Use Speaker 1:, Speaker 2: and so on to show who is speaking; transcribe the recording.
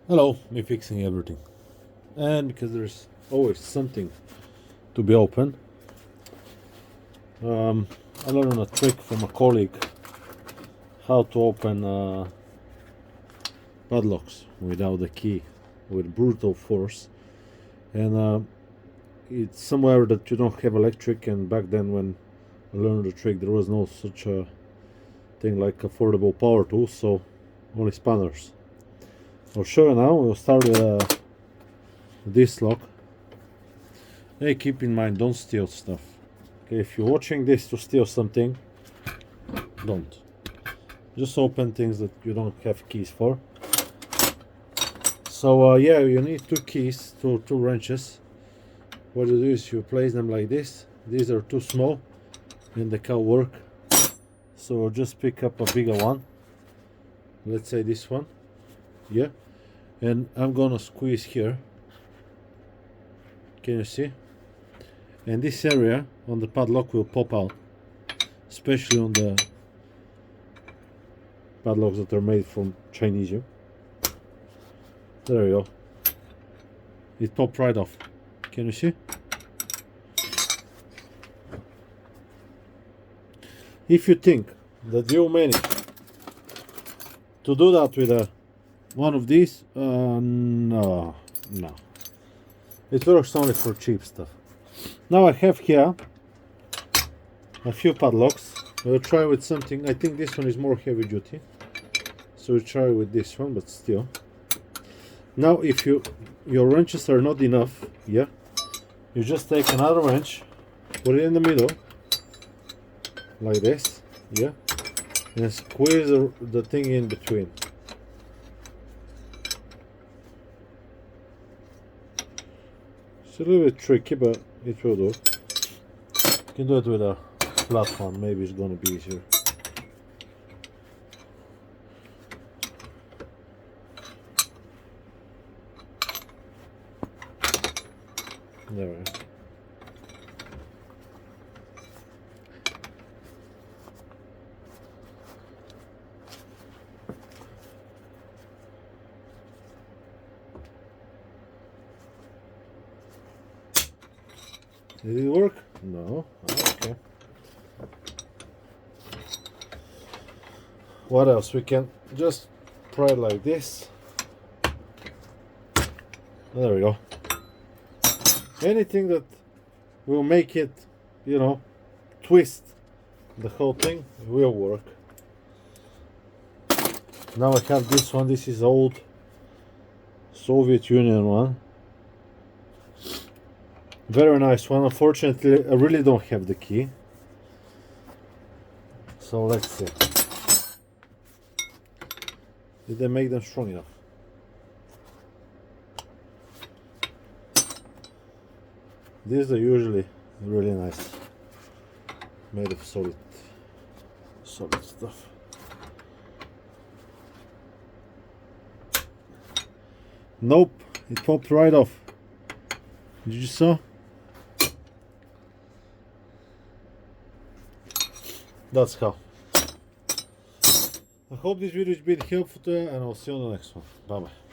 Speaker 1: Hello, me fixing everything. And because there's always something to be open, I learned a trick from a colleague how to open padlocks without the key, with brutal force. And it's somewhere that you don't have electric, and back then when I learned the trick there was no such a thing like affordable power tools, so only spanners. I'll show you now. We'll start with this lock. Hey, keep in mind, don't steal stuff. Okay, if you're watching this to steal something, don't. Just open things that you don't have keys for. So yeah, you need two keys, two wrenches. What you do is you place them like this. These are too small and they can't work. So just pick up a bigger one. Let's say this one. Yeah. And I'm gonna squeeze here. Can you see? And this area on the padlock will pop out, especially on the padlocks that are made from Chinese. There you go. It popped right off. Can you see? If you think that you manage to do that with one of these, no. It works only for cheap stuff. Now I have here a few padlocks. We'll try with something. I think this one is more heavy duty, so we'll try with this one, but still. Now if your wrenches are not enough, yeah, you just take another wrench, put it in the middle like this, yeah, and squeeze the thing in between. It's a little bit tricky, but it will do. You can do it with a flat one, maybe it's gonna be easier. There we go. Did it work? No. Okay. What else? We can just pry it like this. There we go. Anything that will make it, you know, twist the whole thing will work. Now I have this one. This is old Soviet Union one. Very nice one. Unfortunately, I really don't have the key. So let's see. Did they make them strong enough? These are usually really nice. Made of solid stuff. Nope, it popped right off. Did you saw? That's how. I hope this video has been helpful to you, and I'll see you on the next one. Bye bye.